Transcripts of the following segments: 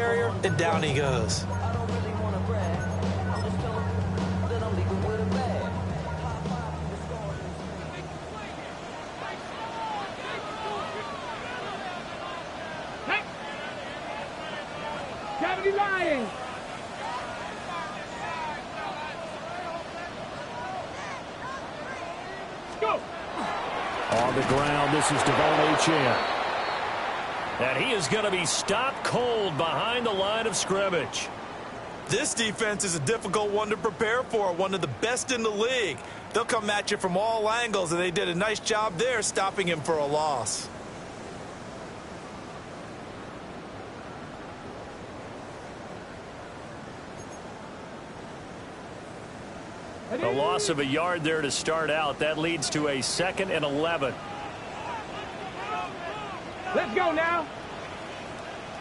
carrier, and down he goes. Lying. Go. On the ground, this is Devon Achane. And he is going to be stopped cold behind the line of scrimmage. This defense is a difficult one to prepare for, one of the best in the league. They'll come at you from all angles, and they did a nice job there stopping him for a loss. A loss of a yard there to start out. That leads to a 2nd and 11. Let's go now.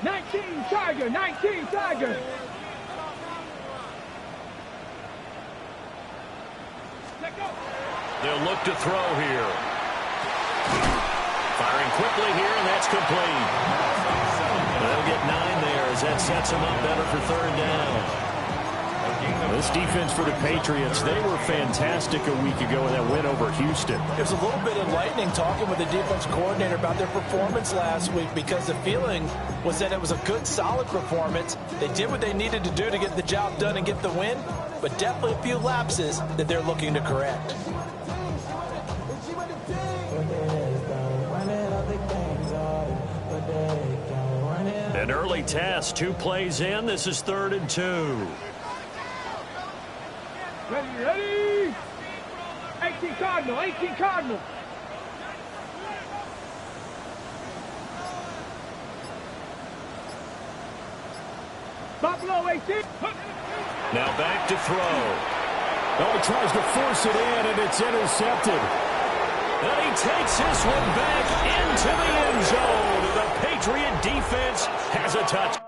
19 Tiger, 19 Tiger. Let go. They'll look to throw here. Firing quickly here, and that's complete. They'll get 9 there as that sets them up better for 3rd down. This defense for the Patriots, they were fantastic a week ago in that win over Houston. There's a little bit enlightening talking with the defense coordinator about their performance last week, because the feeling was that it was a good, solid performance. They did what they needed to do to get the job done and get the win, but definitely a few lapses that they're looking to correct. An early test, 2 plays in. This is 3rd and 2. Ready. 18 Cardinal, 18 Cardinal. Buffalo 18. Now back to throw. Oh, he tries to force it in, and it's intercepted. And he takes this one back into the end zone. The Patriot defense has a touch.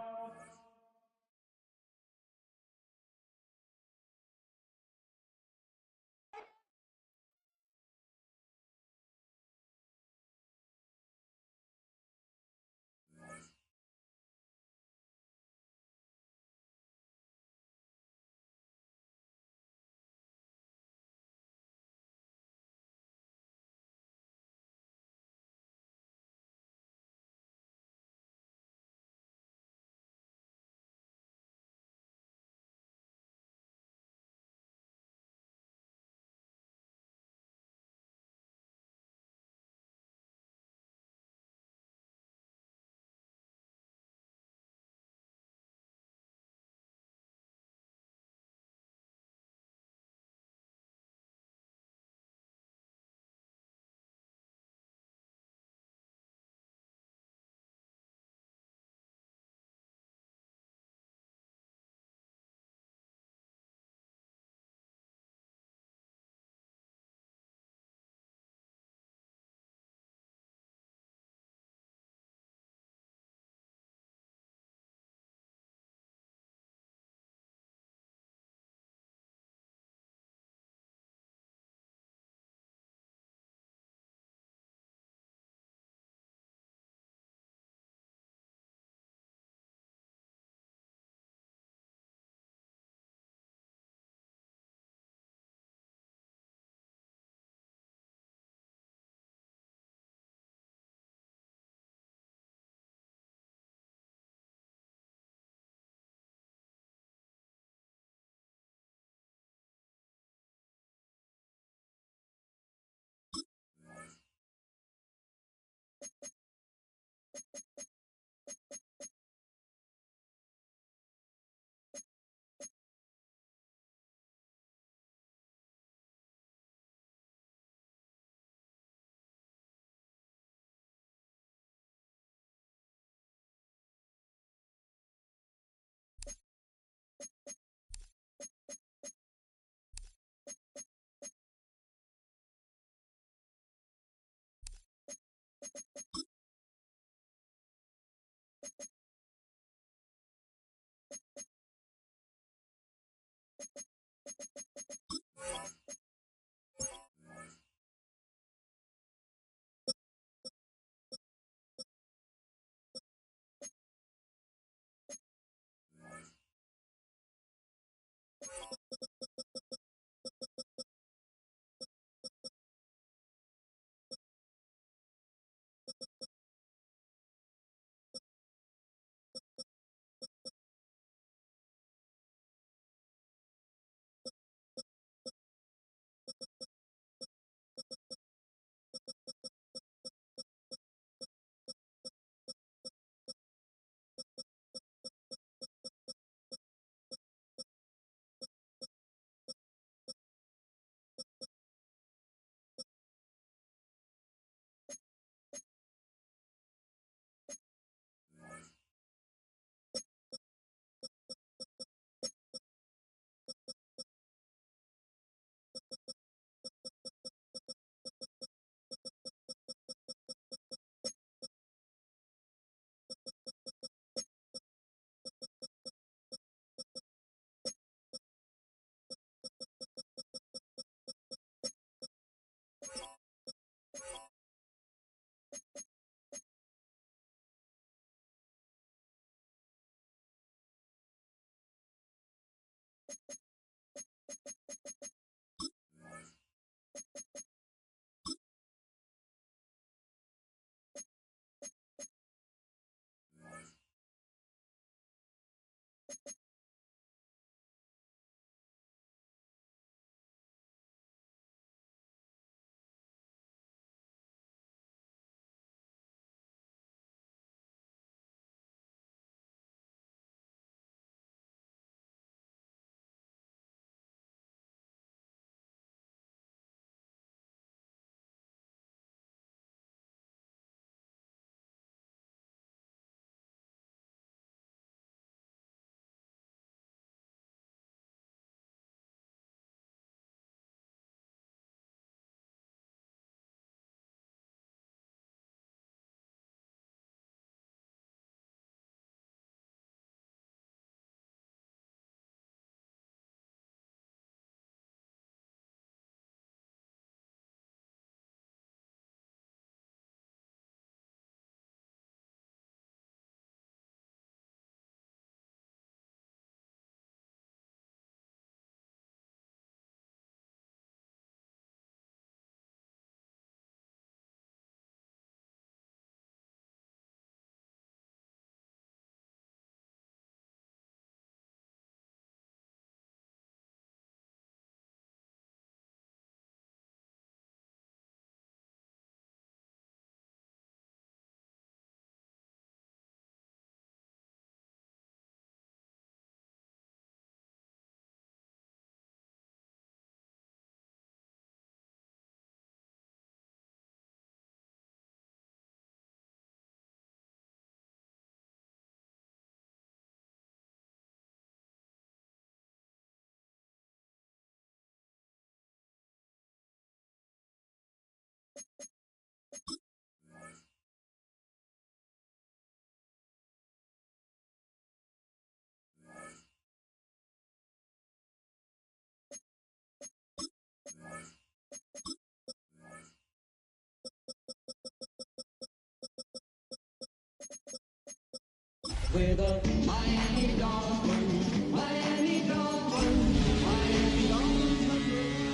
With a Miami Dolphins, Miami Dolphins, Miami Dolphins.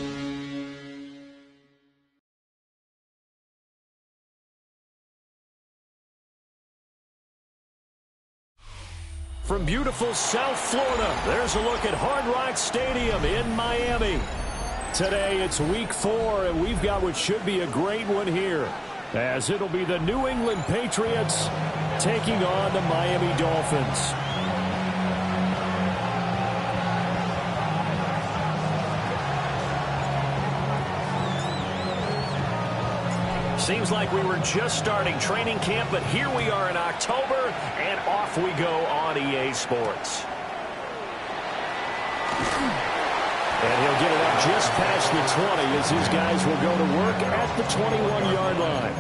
From beautiful South Florida, there's a look at Hard Rock Stadium in Miami. Today it's week 4, and we've got what should be a great one here, as it'll be the New England Patriots taking on the Miami Dolphins. Seems like we were just starting training camp, but here we are in October, and off we go on EA Sports. And he'll get it up just past the 20 as his guys will go to work at the 21-yard line.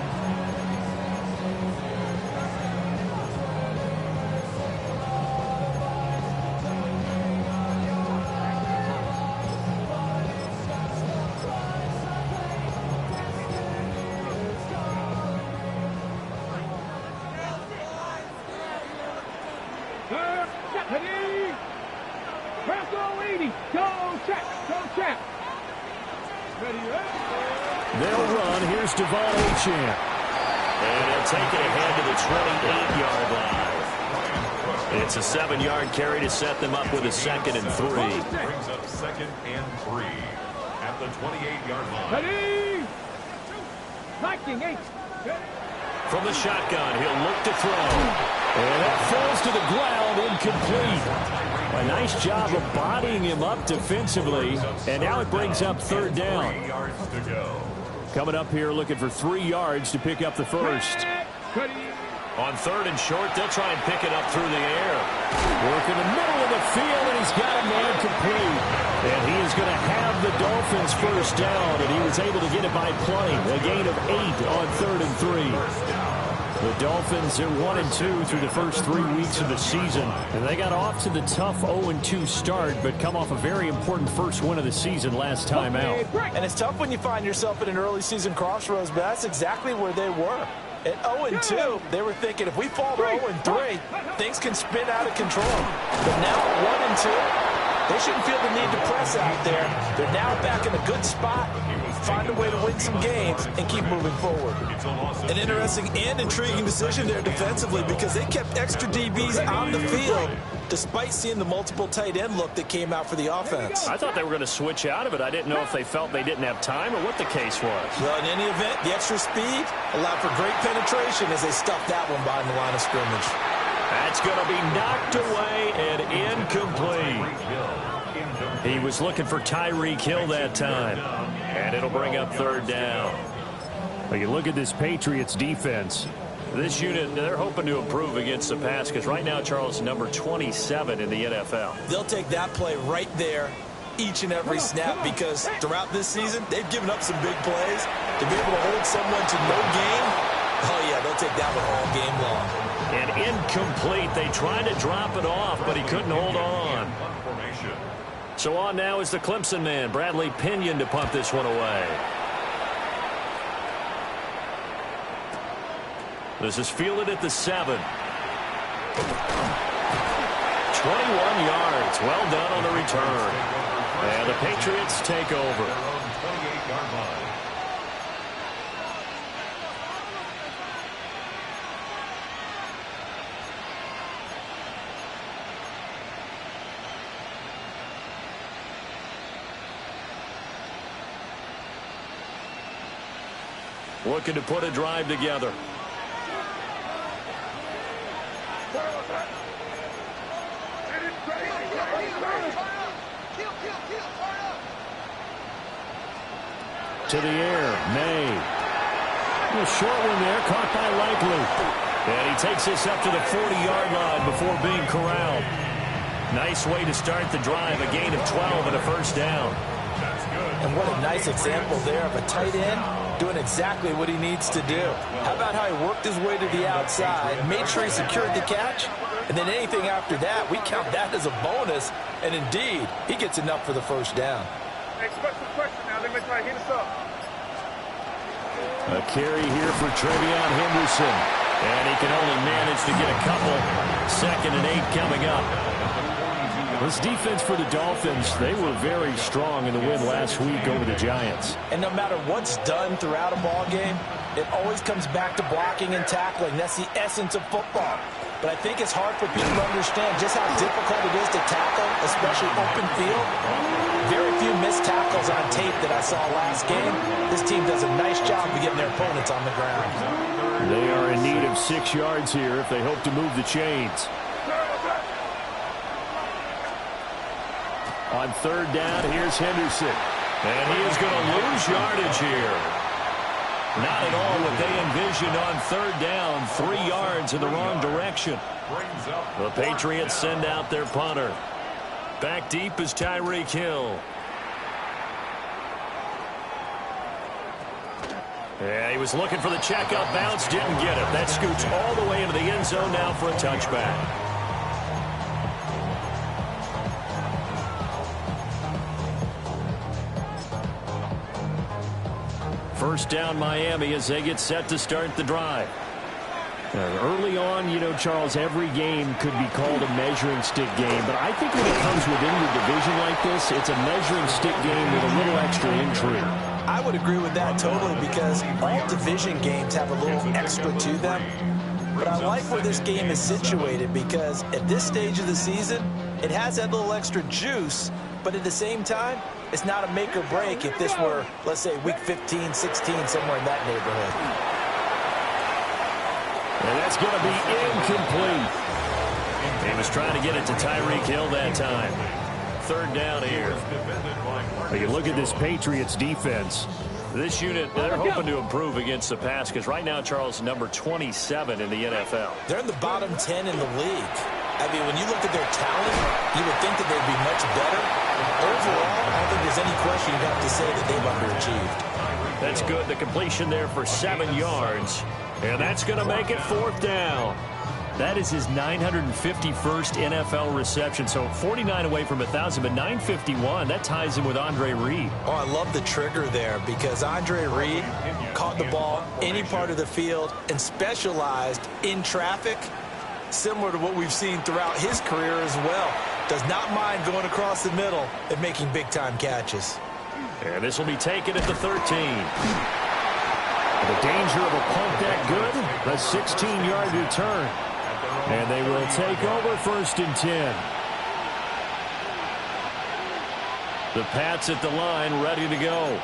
Ready? Press go 80. Go check. Ready, They'll run. Here's Devon Achane. And he'll take it ahead to the 28-yard line. It's a 7-yard carry to set them up with a 2nd and 3. Brings up 2nd and 3 at the 28-yard line. Ready? Liking 8. From the shotgun, he'll look to throw. And that falls to the ground, incomplete. A nice job of bodying him up defensively. And now it brings up 3rd down. 3 yards to go. Coming up here looking for 3 yards to pick up the first. On 3rd and short, they'll try and pick it up through the air. Work in the middle of the field, and he's got a man complete. And he is going to have the Dolphins first down, and he was able to get it by playing. A gain of 8 on 3rd and 3. The Dolphins are 1-2 through the first 3 weeks of the season. And they got off to the tough 0-2 start, but come off a very important first win of the season last time out. And it's tough when you find yourself in an early season crossroads, but that's exactly where they were. At 0-2, they were thinking if we fall to 0-3, things can spin out of control. But now at 1-2, They shouldn't feel the need to press out there. They're now back in a good spot, find a way to win some games, and keep moving forward. An interesting and intriguing decision there defensively because they kept extra DBs on the field despite seeing the multiple tight end look that came out for the offense. I thought they were going to switch out of it. I didn't know if they felt they didn't have time or what the case was. Well, in any event, the extra speed allowed for great penetration as they stuffed that one behind the line of scrimmage. That's going to be knocked away and incomplete. He was looking for Tyreek Hill that time. And it'll bring up third down. Well, you look at this Patriots defense. This unit, they're hoping to improve against the pass because right now, Charles, number 27 in the NFL. They'll take that play right there each and every snap because throughout this season, they've given up some big plays. To be able to hold someone to no gain, oh, yeah, they'll take that one all game long. And incomplete. They tried to drop it off, but he couldn't hold on. So on now is the Clemson man, Bradley Pinion, to punt this one away. This is fielded at the 7. 21 yards. Well done on the return. And the Patriots take over. Looking to put a drive together. To the air, May. A short one there, caught by Likely. And he takes this up to the 40-yard line before being corralled. Nice way to start the drive, a gain of 12 and a first down. And what a nice example there of a tight end doing exactly what he needs to do. How about how he worked his way to the outside, made sure he secured the catch, and then anything after that, we count that as a bonus. And indeed, he gets enough for the first down. Expect some question now. They're going to try to hit us up. A carry here for Trevion Henderson. And he can only manage to get a couple. 2nd and 8 coming up. This defense for the Dolphins, they were very strong in the win last week over the Giants. And no matter what's done throughout a ball game, it always comes back to blocking and tackling. That's the essence of football. But I think it's hard for people to understand just how difficult it is to tackle, especially open field. Very few missed tackles on tape that I saw last game. This team does a nice job of getting their opponents on the ground. They are in need of 6 yards here if they hope to move the chains. On third down, here's Henderson. And he is going to lose yardage here. Not at all what they envisioned on third down. 3 yards in the wrong direction. The Patriots send out their punter. Back deep is Tyreek Hill. Yeah, he was looking for the checkup bounce, didn't get it. That scoots all the way into the end zone now for a touchback. First down Miami as they get set to start the drive. Early on, you know, Charles, every game could be called a measuring stick game. But I think when it comes within your division like this, it's a measuring stick game with a little extra intrigue. I would agree with that totally because all division games have a little extra to them. But I like where this game is situated because at this stage of the season, it has that little extra juice. But at the same time, it's not a make or break if this were, let's say, week 15, 16, somewhere in that neighborhood. And that's going to be incomplete. He was trying to get it to Tyreek Hill that time. Third down here. Well, you look at this Patriots defense. This unit, they're hoping to improve against the pass because right now, Charles, number 27 in the NFL. They're in the bottom 10 in the league. I mean, when you look at their talent, you would think that they'd be much better. Overall, I don't think there's any question you'd have to say that they've underachieved. That's good. The completion there for 7 yards. And that's going to make it 4th down. That is his 951st NFL reception. So 49 away from 1,000, but 951. That ties him with Andre Reed. Oh, I love the trigger there because Andre Reed caught the ball any part of the field and specialized in traffic, similar to what we've seen throughout his career as well. Does not mind going across the middle and making big-time catches. And this will be taken at the 13. The danger of a punt that good, a 16-yard return. And they will take over 1st and 10. The Pats at the line, ready to go.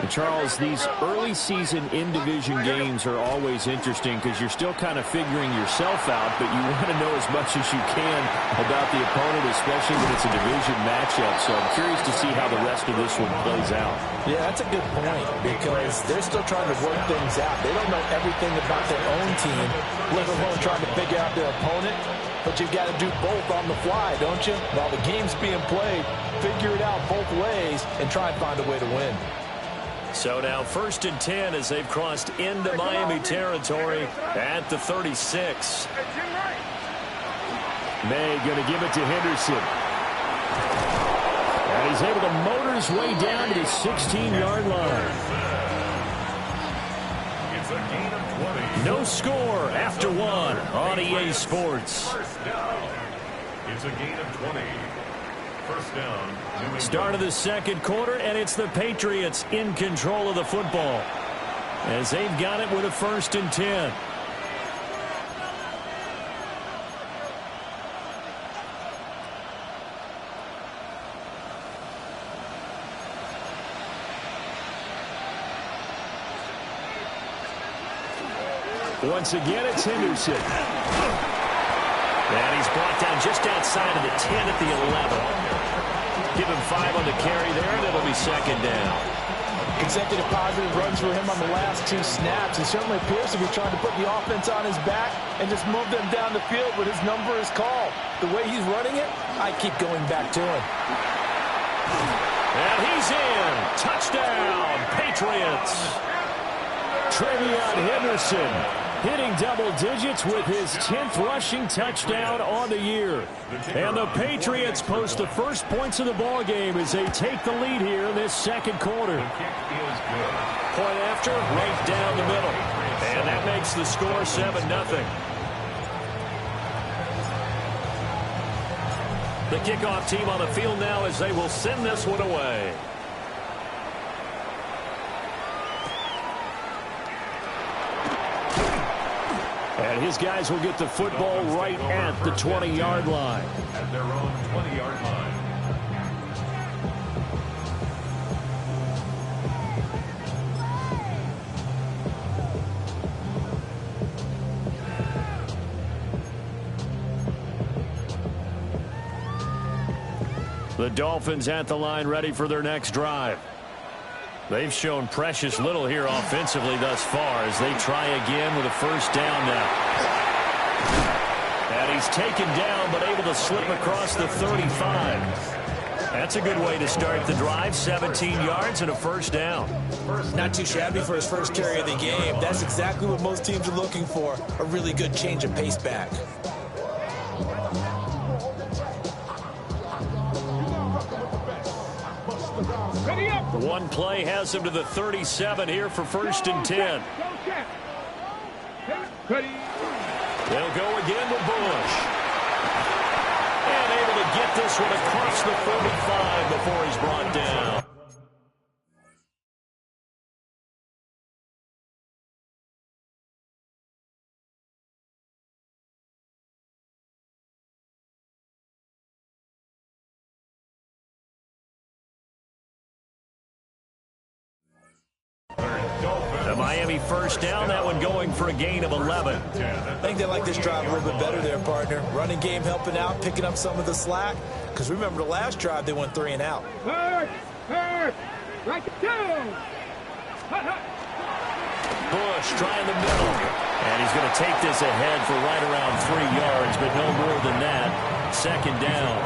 And Charles, these early season in-division games are always interesting because you're still kind of figuring yourself out, but you want to know as much as you can about the opponent, especially when it's a division matchup. So I'm curious to see how the rest of this one plays out. Yeah, that's a good point because they're still trying to work things out. They don't know everything about their own team, let alone trying to figure out their opponent. But you've got to do both on the fly, don't you? While the game's being played, figure it out both ways and try and find a way to win. So now 1st and 10 as they've crossed into Miami territory at the 36. May going to give it to Henderson. And he's able to motor his way down to the 16-yard line. It's a gain of 20. No score after one on EA Sports. It's a gain of 20. First down. Start of the second quarter, and it's the Patriots in control of the football as they've got it with a 1st and 10. Once again, it's Henderson. And he's brought down just outside of the 10 at the 11. Give him 5 on the carry there, and it'll be 2nd down. Consecutive positive runs for him on the last 2 snaps. He certainly appears to be trying to put the offense on his back and just move them down the field, but his number is called. The way he's running it, I keep going back to him. And he's in. Touchdown, Patriots. Trevion Henderson hitting double digits with his 10th rushing touchdown on the year. And the Patriots post the first points of the ball game as they take the lead here in this second quarter. Point after, right down the middle. And that makes the score 7-0. The kickoff team on the field now as they will send this one away. And his guys will get the football right at the 20-yard line. At their own 20-yard line. The Dolphins at the line ready for their next drive. They've shown precious little here offensively thus far as they try again with a first down now. And he's taken down but able to slip across the 35. That's a good way to start the drive. 17 yards and a first down. Not too shabby for his first carry of the game. That's exactly what most teams are looking for, a really good change of pace back. One play has him to the 37 here for 1st and 10. They'll go again with Bush. And able to get this one across the 45 before he's brought down. The Miami first down, that one going for a gain of 11. I think they like this drive a little bit better there, partner. Running game helping out, picking up some of the slack. Because remember the last drive, they went 3 and out. Right down. Bush trying the middle. And he's going to take this ahead for right around 3 yards, but no more than that. 2nd down.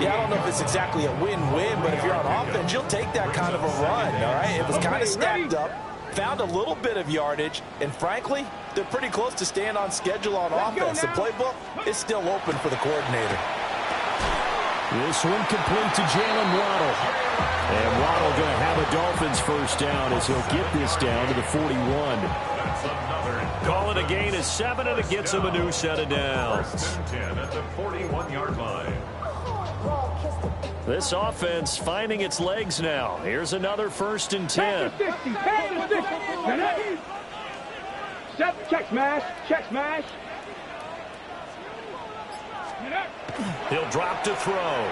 Yeah, I don't know if it's exactly a win-win, but if you're on offense, you'll take that kind of a run, all right? It was kind of stacked up, found a little bit of yardage, and frankly, they're pretty close to staying on schedule on offense. The playbook is still open for the coordinator. This one complete to Jalen Waddle. And Waddle going to have a Dolphins first down as he'll get this down to the 41. That's another. Call it a gain of 7, and it gets him a new set of downs. First and 10 at the 41-yard line. This offense finding its legs now. Here's another 1st and 10. Check smash. Check smash. He'll drop to throw.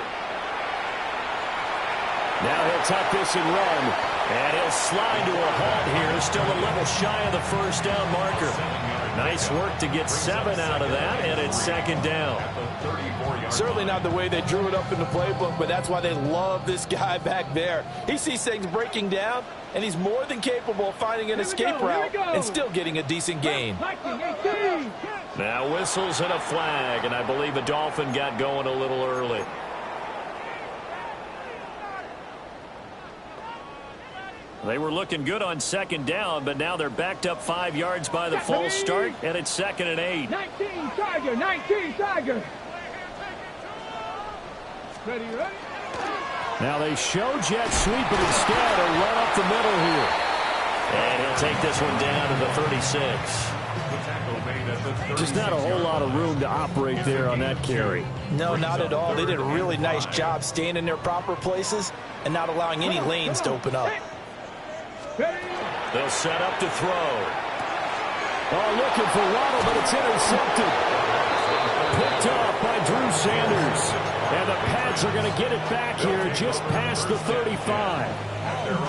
Now he'll tuck this and run. And he'll slide to a halt here. Still a level shy of the first down marker. Nice work to get 7 out of that, and it's 2nd down. Certainly not the way they drew it up in the playbook, but that's why they love this guy back there. He sees things breaking down, and he's more than capable of finding an escape route and still getting a decent gain. Now whistles and a flag, and I believe a Dolphin got going a little early. They were looking good on 2nd down, but now they're backed up 5 yards by the false start, and it's 2nd and 8. 19 Tiger. 19 Tiger. Ready? Now they show jet sweep, but instead a run up the middle here. And he'll take this one down to the 36. Just not a whole lot of room to operate there on that carry. No, not at all. They did a really nice job staying in their proper places and not allowing any lanes to open up. They'll set up to throw. Oh, looking for Waddle, but it's intercepted. Picked off by Drew Sanders. And the Pats are going to get it back here just past the 35.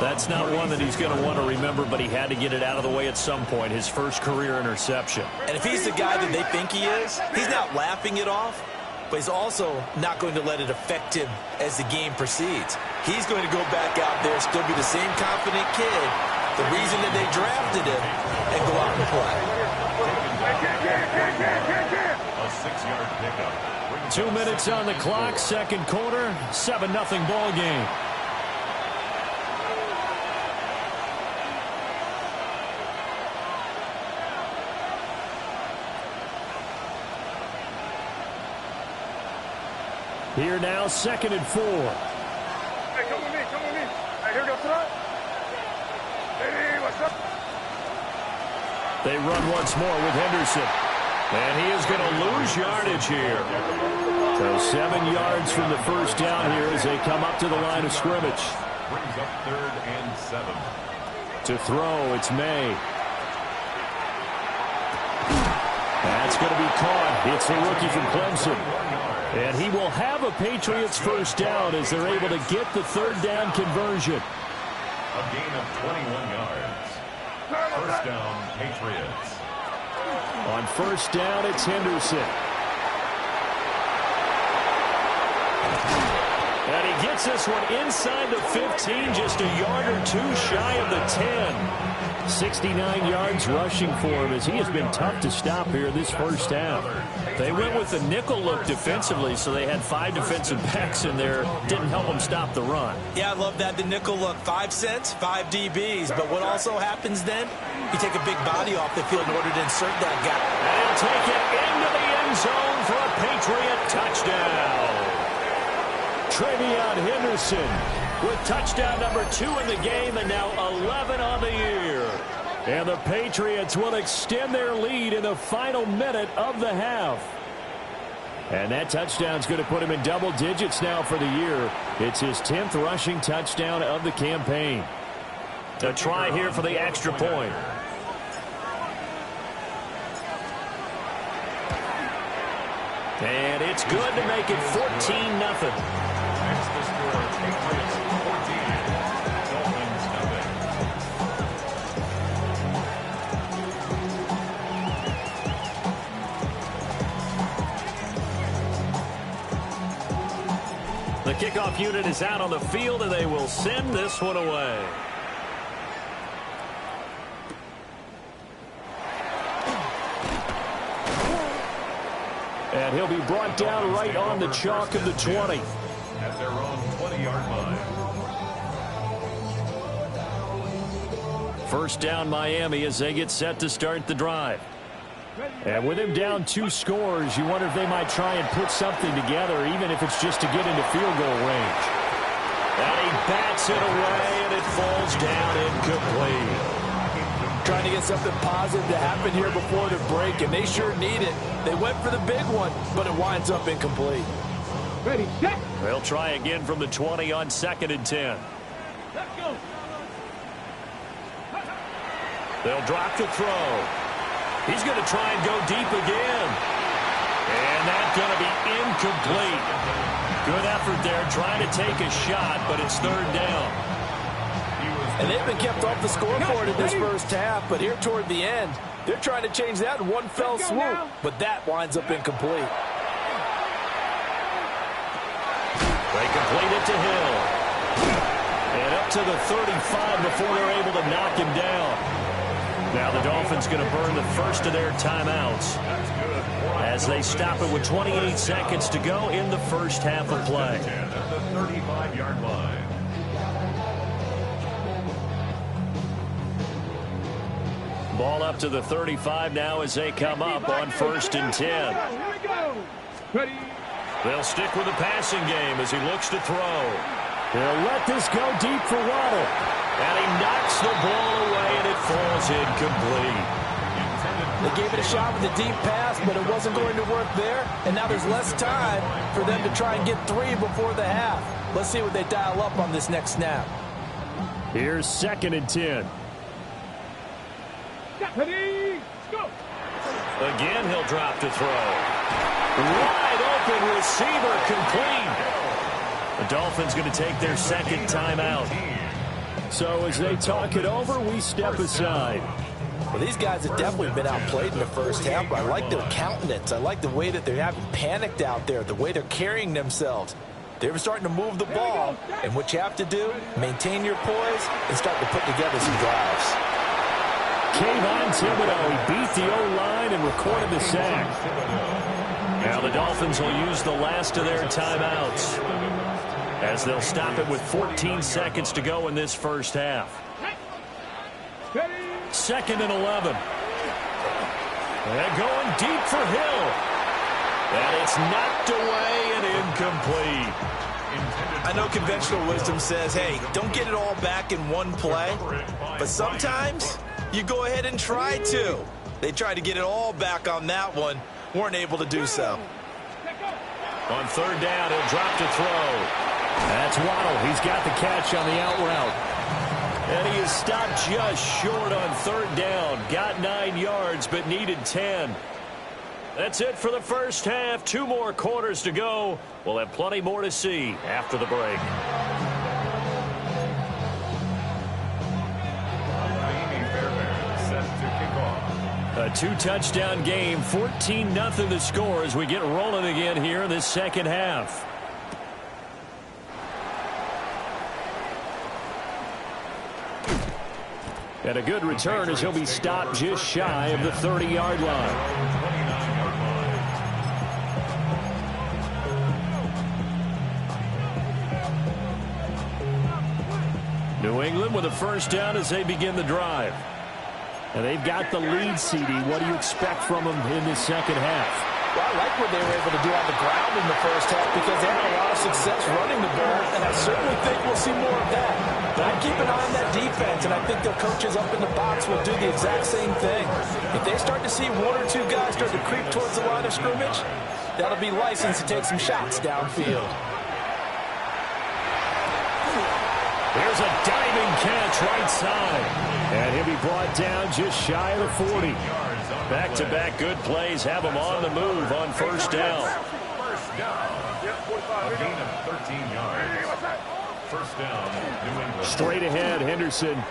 That's not one that he's going to want to remember, but he had to get it out of the way at some point. His first career interception. And if he's the guy that they think he is, he's not laughing it off, but he's also not going to let it affect him as the game proceeds. He's going to go back out there, still be the same confident kid, the reason that they drafted him, and go out and play. A 6-yard pickup. 2 minutes on the clock, 2nd quarter, 7-0 ball game. Here now, 2nd and 4. Hey, come with me. Come with me. Hey, here goes front. Hey, what's up? They run once more with Henderson. And he is going to lose yardage here. So 7 yards from the first down here as they come up to the line of scrimmage. Brings up 3rd and 7. To throw, it's May. That's going to be caught. It's the rookie from Clemson. And he will have a Patriots first down as they're able to get the 3rd down conversion. A gain of 21 yards. First down, Patriots. On first down, it's Henderson. And he gets this one inside the 15, just a yard or 2 shy of the 10. 69 yards rushing for him as he has been tough to stop here this first half. They went with the nickel look defensively, so they had 5 defensive backs in there. Didn't help them stop the run. Yeah, I love that, the nickel look. 5 cents, 5 DBs. But what also happens then, you take a big body off the field in order to insert that guy. And he'll take it into the end zone for a Patriot touchdown. Travion Henderson with touchdown number 2 in the game, and now 11 on the year. And the Patriots will extend their lead in the final minute of the half. And that touchdown's going to put him in double digits now for the year. It's his 10th rushing touchdown of the campaign. A try here for the extra point. And it's good to make it 14-0. Next the score, Patriots 14, Dolphins nothing. The kickoff unit is out on the field, and they will send this one away. And he'll be brought down right on the chalk of the 20. At their own 20-yard line. First down Miami as they get set to start the drive. And with him down 2 scores, you wonder if they might try and put something together, even if it's just to get into field goal range. And he bats it away, and it falls down incomplete. Trying to get something positive to happen here before the break, and they sure need it. They went for the big one, but it winds up incomplete. Ready, set. They'll try again from the 20 on 2nd and 10. Let's go. They'll drop to throw. He's going to try and go deep again. And that's going to be incomplete. Good effort there trying to take a shot, but it's 3rd down. And they've been kept off the scoreboard in this first half, but here toward the end, they're trying to change that in one fell swoop, but that winds up incomplete. They complete it to Hill. And up to the 35 before they're able to knock him down. Now the Dolphins going to burn the first of their timeouts as they stop it with 28 seconds to go in the first half of play. At the 35-yard line. Ball up to the 35 now as they come up on 1st and 10. Here we go. Ready. They'll stick with the passing game as he looks to throw. They'll let this go deep for Waddle. And he knocks the ball away, and it falls incomplete. They gave it a shot with a deep pass, but it wasn't going to work there, and now there's less time for them to try and get 3 before the half. Let's see what they dial up on this next snap. Here's 2nd and 10. Ready. Go. Again, he'll drop to throw. Wide open receiver, complete. The Dolphins going to take their 2nd timeout. So as they talk it over, we step aside. Well, these guys have definitely been outplayed in the first half, but I like their countenance. I like the way that they haven't panicked out there, the way they're carrying themselves. They're starting to move the ball, and what you have to do, maintain your poise and start to put together some drives. Kayvon Thibodeau, he beat the O-line and recorded the sack. Now the Dolphins will use the last of their timeouts as they'll stop it with 14 seconds to go in this first half. 2nd and 11. And going deep for Hill. And it's knocked away and incomplete. I know conventional wisdom says, hey, don't get it all back in one play, but sometimes you go ahead and try to. They tried to get it all back on that one, weren't able to do so. On 3rd down, he'll drop to throw. That's Waddle. He's got the catch on the out route. And he is stopped just short on 3rd down. Got 9 yards, but needed 10. That's it for the first half. 2 more quarters to go. We'll have plenty more to see after the break. A 2-touchdown game, 14-0 the score as we get rolling again here in this second half. And a good return as he'll be stopped just shy of the 30-yard line. New England with a first down as they begin the drive. And they've got the lead, CD. What do you expect from them in the second half? Well, I like what they were able to do on the ground in the first half because they had a lot of success running the ball, and I certainly think we'll see more of that. But I keep an eye on that defense, and I think their coaches up in the box will do the exact same thing. If they start to see 1 or 2 guys start to creep towards the line of scrimmage, that'll be license to take some shots downfield. There's a diving catch right side. And he'll be brought down just shy of the 40. Back-to-back good plays have him on the move on first down. First down. A gain of 13 yards. First down, New England. Straight ahead, Henderson. 20.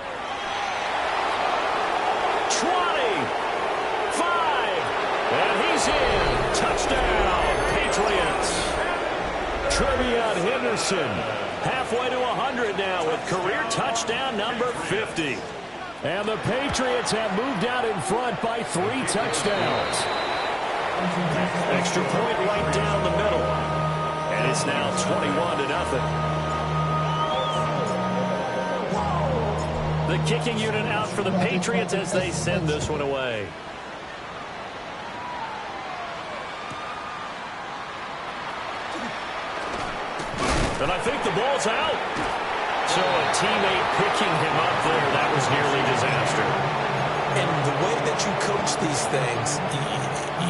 5. And he's in. Touchdown, Patriots. Trevion Henderson. Halfway to 100 now with career touchdown number 50. And the Patriots have moved out in front by 3 touchdowns. Extra point right down the middle. And it's now 21-0. The kicking unit out for the Patriots as they send this one away. And I think the ball's out. So a teammate picking him up there, that was nearly disaster. And the way that you coach these things,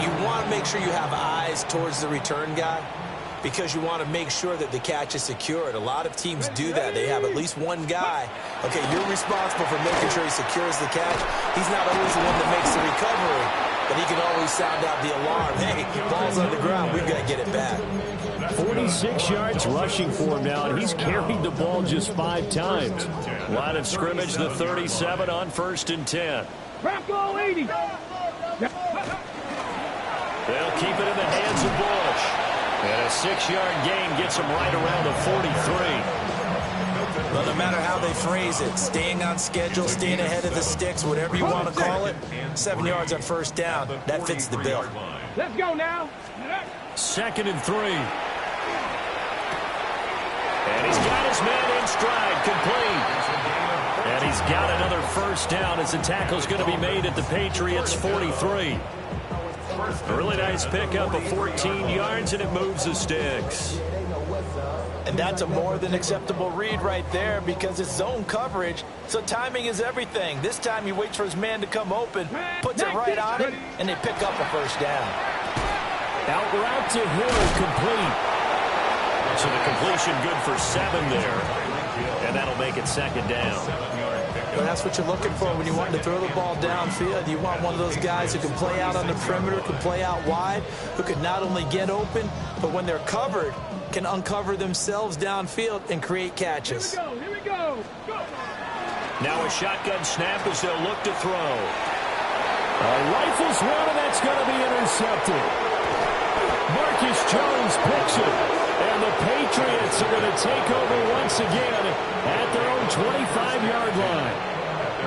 you want to make sure you have eyes towards the return guy because you want to make sure that the catch is secured. A lot of teams do that. They have at least one guy. Okay, you're responsible for making sure he secures the catch. He's not always the one that makes the recovery, but he can always sound out the alarm. Hey, ball's on the ground. We've got to get it back. 46 yards rushing for him now, and he's carried the ball just 5 times. Line of scrimmage, the 37 on 1st and 10. Bronco 80. They'll keep it in the hands of Bush. And a 6-yard gain gets him right around the 43. Well, no matter how they phrase it, staying on schedule, staying ahead of the sticks, whatever you want to call it, 7 yards on 1st down, that fits the bill. Let's go now. 2nd and 3. And he's got his man in stride, complete. And he's got another 1st down as the tackle's going to be made at the Patriots' 43. A really nice pickup of 14 yards, and it moves the sticks. And that's a more than acceptable read right there because it's zone coverage, so timing is everything. This time he waits for his man to come open, puts it right on him, and they pick up a 1st down. Out route to Hill, complete. So the completion good for 7 there, and that'll make it 2nd down. Well, that's what you're looking for when you want to throw the ball downfield. You want one of those guys who can play out on the perimeter, can play out wide, who can not only get open, but when they're covered, can uncover themselves downfield and create catches. Here we go. Go. Now a shotgun snap as they'll look to throw. A rifles one, and that's going to be intercepted. Marcus Jones picks it, and the Patriots are going to take over once again at their own 25-yard line.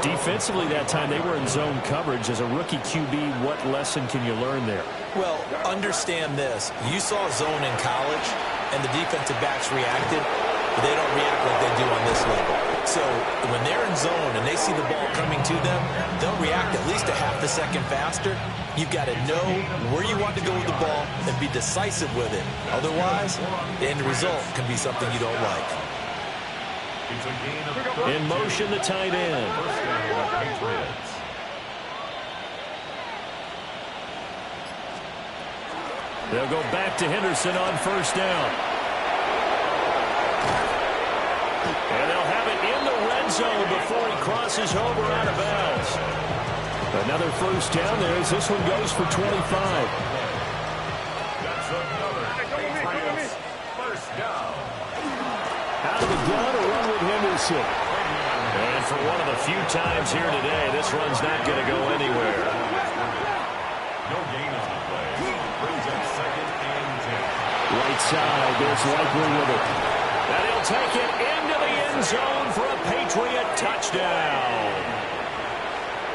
Defensively that time, they were in zone coverage. As a rookie QB, what lesson can you learn there? Well, understand this. You saw zone in college, and the defensive backs reacted, but they don't react like they do on this level. So when they're in zone and they see the ball coming to them, they'll react at least a half a second faster. You've got to know where you want to go with the ball and be decisive with it. Otherwise, the end result can be something you don't like. In motion, the tight end. They'll go back to Henderson on 1st down. And they'll have it in the red zone before he crosses over out of bounds. Another 1st down there as this one goes for 25. That's another Patriots 1st down. Out of the gun, a run with Henderson. And for one of the few times here today, this run's not going to go anywhere. No gain on the play. Brings up 2nd and 10. Right side, there's Likely with it. And he'll take it into the end zone for a Patriot touchdown.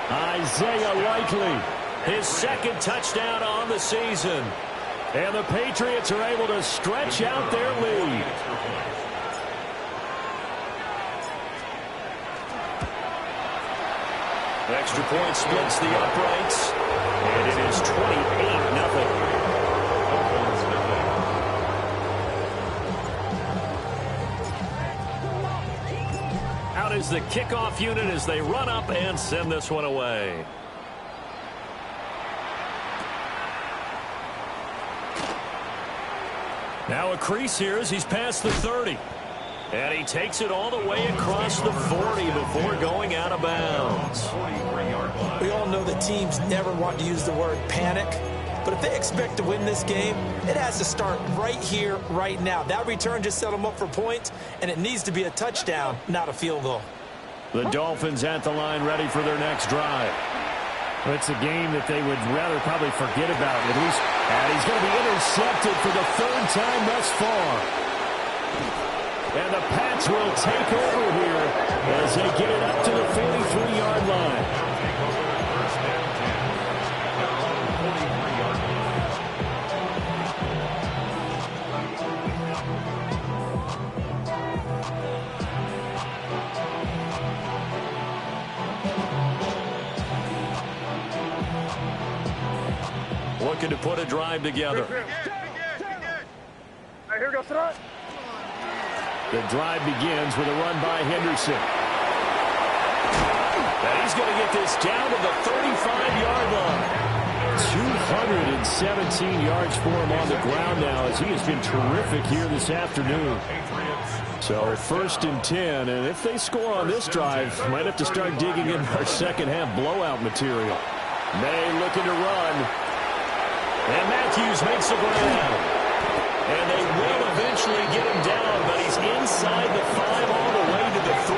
Isaiah Likely. His 2nd touchdown on the season. And the Patriots are able to stretch out their lead. Extra point splits the uprights. And it is 28-0. Out is the kickoff unit as they run up and send this one away. Now a crease here as he's past the 30. And he takes it all the way across the 40 before going out of bounds. We all know that teams never want to use the word panic, but if they expect to win this game, it has to start right here, right now. That return just set them up for points, and it needs to be a touchdown, not a field goal. The Dolphins at the line ready for their next drive. Well, it's a game that they would rather probably forget about, at least. And he's going to be intercepted for the 3rd time thus far. And the Pats will take over here as they get it up to the 43-yard line. Looking to put a drive together. Hey, here goes tonight. The drive begins with a run by Henderson. And he's going to get this down to the 35-yard line. 217 yards for him on the ground now as he has been terrific here this afternoon. So 1st and 10, and if they score on this drive, might have to start digging in our second-half blowout material. May looking to run. And Matthews makes the ground. And they will eventually get him down, but he's inside the 5 all the way to the 3.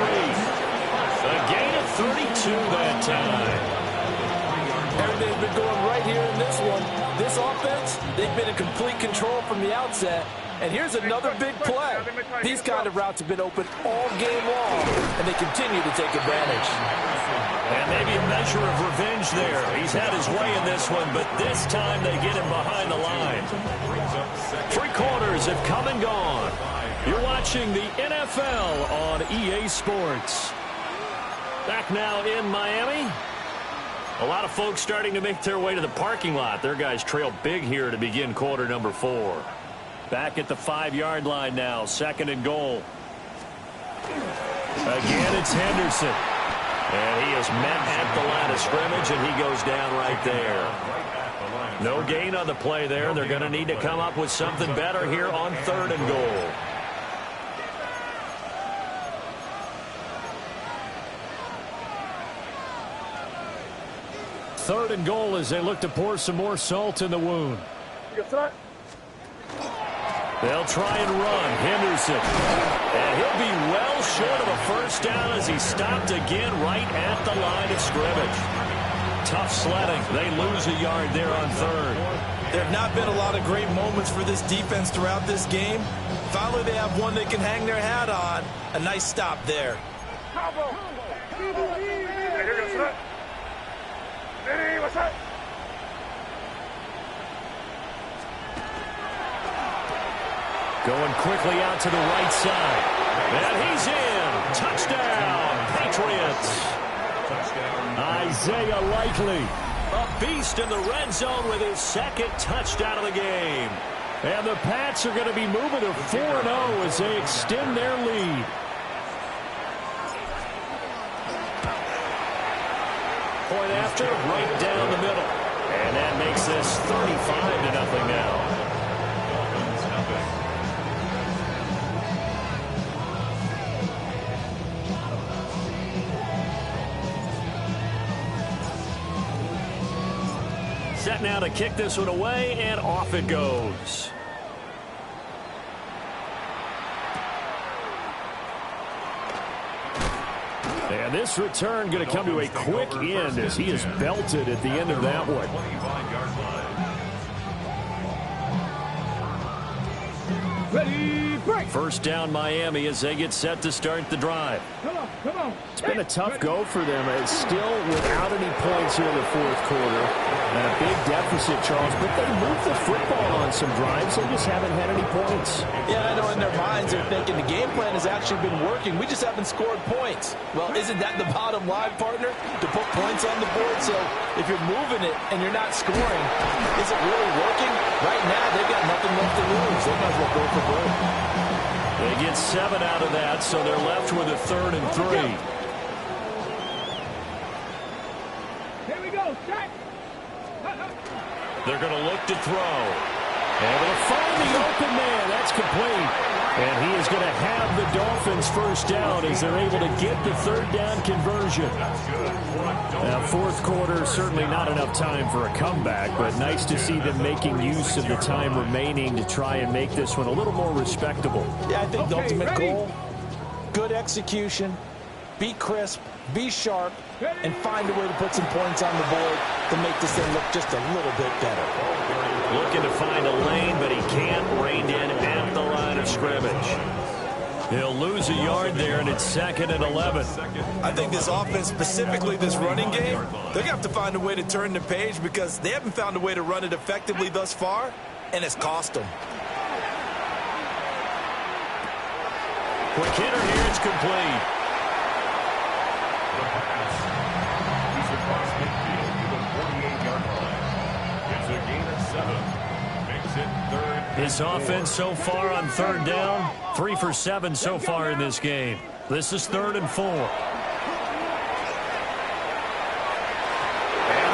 A gain of 32 that time. Everything's been going right here in this one. This offense, they've been in complete control from the outset. And here's another big play. These kind of routes have been open all game long, and they continue to take advantage. And maybe a measure of revenge there. He's had his way in this one, but this time they get him behind the line. 3 quarters have come and gone. You're watching the NFL on EA Sports. Back now in Miami. A lot of folks starting to make their way to the parking lot. Their guys trail big here to begin quarter number 4. Back at the 5-yard line now, 2nd and goal. Again, it's Henderson. And he is met at the line of scrimmage, and he goes down right there. No gain on the play there. They're going to need to come up with something better here on 3rd and goal. Third and goal as they look to pour some more salt in the wound. They'll try and run. Henderson. And he'll be well short of a first down as he's stopped again right at the line of scrimmage. Tough sledding. They lose a yard there on 3rd. There have not been a lot of great moments for this defense throughout this game. Finally, they have one they can hang their hat on. A nice stop there. Going quickly out to the right side. And he's in. Touchdown, Patriots. Isaiah Likely, a beast in the red zone with his 2nd touchdown of the game. And the Pats are going to be moving to 4-0 as they extend their lead. Point after, right down the middle. And that makes this 35-0 now. Set now to kick this one away, and off it goes. And this return going to come to a quick end as he is belted at the end of that one. Ready, break. First down Miami as they get set to start the drive. Come on. It's been a tough go for them. It's still without any points here in the 4th quarter. And a big deficit, Charles, but they moved the football on some drives. They just haven't had any points. Yeah, I know in their minds they're thinking the game plan has actually been working. We just haven't scored points. Well, isn't that the bottom line, partner? To put points on the board. So if you're moving it and you're not scoring, is it really working? Right now, they've got nothing left to lose. They might as well go for broke. They get 7 out of that, so they're left with a 3rd and 3. Here we go, set. They're going to look to throw. And they'll find the open man. That's complete. And he is going to have the Dolphins first down as they're able to get the 3rd down conversion. Now, 4th quarter, certainly not enough time for a comeback, but nice to see them making use of the time remaining to try and make this one a little more respectable. Yeah, I think the ultimate goal, good execution, be crisp, be sharp, and find a way to put some points on the board to make this thing look just a little bit better. Looking to find a lane, but he can't rein in at the line of scrimmage. He'll lose a yard there, and it's 2nd and 11. I think this offense, specifically this running game, they're going to have to find a way to turn the page because they haven't found a way to run it effectively thus far, and it's cost them. Quick hitter here, it's complete. The pass. He's across midfield to the 48-yard line. It's a gain of 7. Makes His offense so far on third down, 3 for 7 so far in this game. This is 3rd and 4. And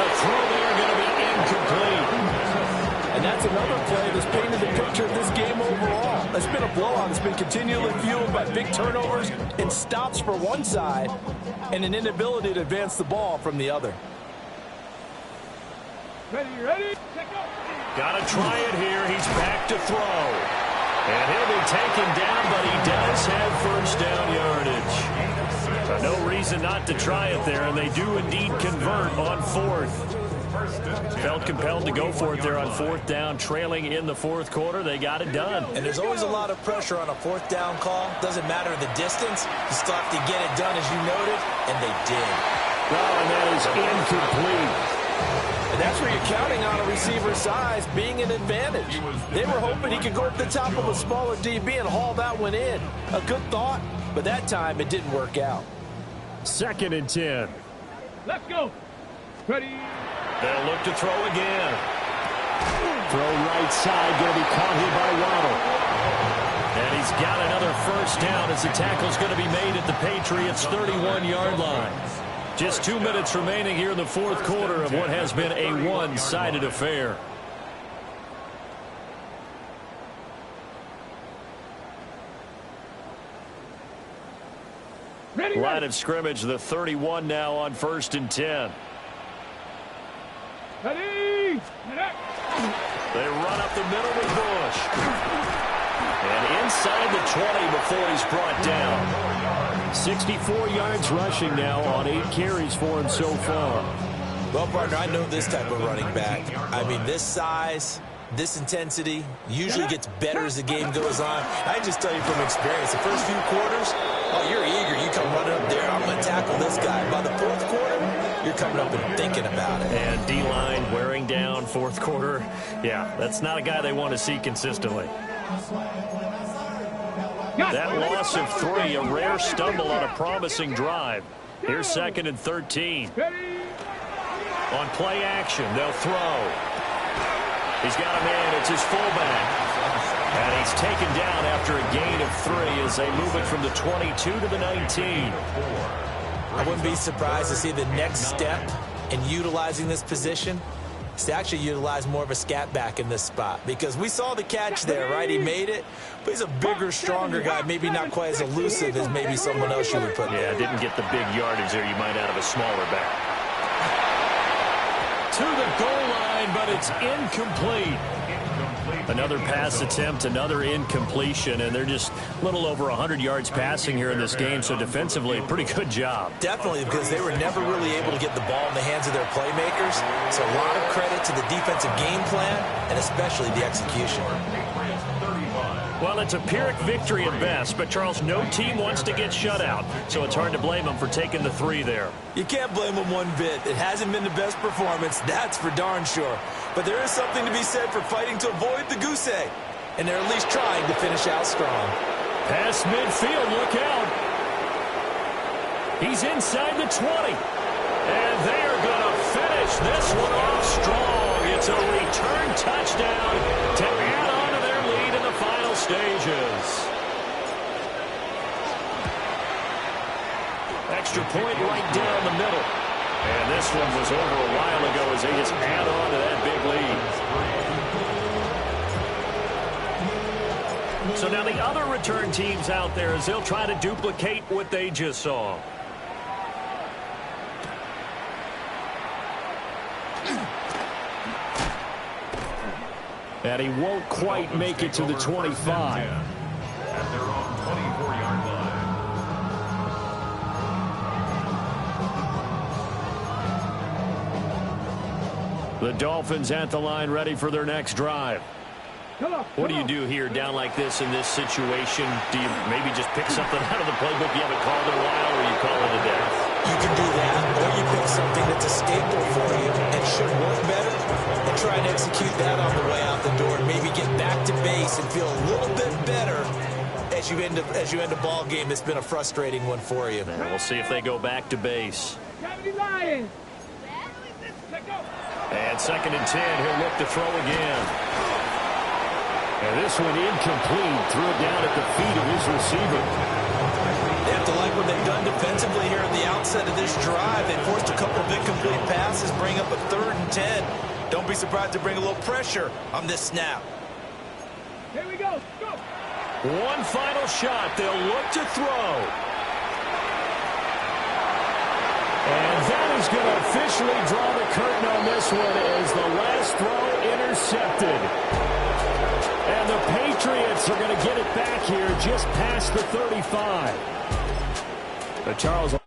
the throw there going to be incomplete. And that's another play that's painted the picture of this game overall. It's been a blowout. It's been continually fueled by big turnovers and stops for one side and an inability to advance the ball from the other. Ready? Got to try it here. He's back to throw. And he'll be taken down, but he does have first down yardage. No reason not to try it there, and they do indeed convert on 4th. Felt compelled to go for it there on 4th down, trailing in the 4th quarter. They got it done. And there's always a lot of pressure on a 4th down call. Doesn't matter the distance. You still have to get it done, as you noted, and they did. Oh, and that is incomplete. And that's where you're counting on a receiver's size being an advantage. They were hoping he could go up the top of a smaller DB and haul that one in. A good thought, but that time it didn't work out. 2nd and 10. Let's go. Ready. They'll look to throw again. Throw right side, going to be caught here by Waddle. And he's got another first down as the tackle's going to be made at the Patriots' 31-yard line. Just 2 minutes remaining here in the 4th quarter of what has been a one-sided affair. Line of scrimmage, the 31 now on 1st and 10. Ready. They run up the middle with Bush. And inside the 20 before he's brought down. 64 yards rushing now on 8 carries for him so far. Well, partner, I know this type of running back. I mean, this size, this intensity usually gets better as the game goes on. I can just tell you from experience, the first few quarters, oh, you're eager. You come running up there, I'm going to tackle this guy. By the 4th quarter, you're coming up and thinking about it. And D-line wearing down 4th quarter. Yeah, that's not a guy they want to see consistently. That loss of 3, a rare stumble on a promising drive. Here's 2nd and 13. On play action, they'll throw. He's got a man. It's his fullback. And he's taken down after a gain of 3 as they move it from the 22 to the 19. I wouldn't be surprised to see the next step in utilizing this position is to actually utilize more of a scat back in this spot, because we saw the catch there, right? He made it, but he's a bigger, stronger guy, maybe not quite as elusive as maybe someone else you would put there. Yeah, didn't get the big yardage there you might out of a smaller back. To the goal line, but it's incomplete. Another pass attempt, another incompletion, and they're just a little over 100 yards passing here in this game, so defensively, a pretty good job. Definitely, because they were never really able to get the ball in the hands of their playmakers, so a lot of credit to the defensive game plan, and especially the execution. Well, it's a Pyrrhic victory at best, but, Charles, no team wants to get shut out, so it's hard to blame them for taking the 3 there. You can't blame them one bit. It hasn't been the best performance, that's for darn sure. But there is something to be said for fighting to avoid the goose egg, and they're at least trying to finish out strong. Past midfield, look out. He's inside the 20. And they are going to finish this one off strong. It's a return touchdown to add on to their lead in the final stages. Extra point right down the middle. And this one was over a while ago as they just add on to that big lead. So now the other return teams out there as they'll try to duplicate what they just saw. And he won't quite make it to the 25. At their own 24-yard line. The Dolphins at the line, ready for their next drive. What do you do here down like this in this situation? Do you maybe just pick something out of the playbook you haven't called in a while, or you call it a day? You can do that, or you pick something that's a staple for you and should work better, and try and execute that on the way out the door, and maybe get back to base and feel a little bit better as you end a ball game that's been a frustrating one for you. And we'll see if they go back to base. And 2nd and 10, he'll look to throw again. And this one incomplete. Threw it down at the feet of his receiver. They have to like what they've done defensively here at the outset of this drive. They forced a couple of incomplete passes, bring up a 3rd and 10. Don't be surprised to bring a little pressure on this snap. Here we go. Go. One final shot. They'll look to throw. And that is going to officially draw the curtain on this one as the last throw intercepted. And the Patriots are going to get it back here just past the 35. Charles.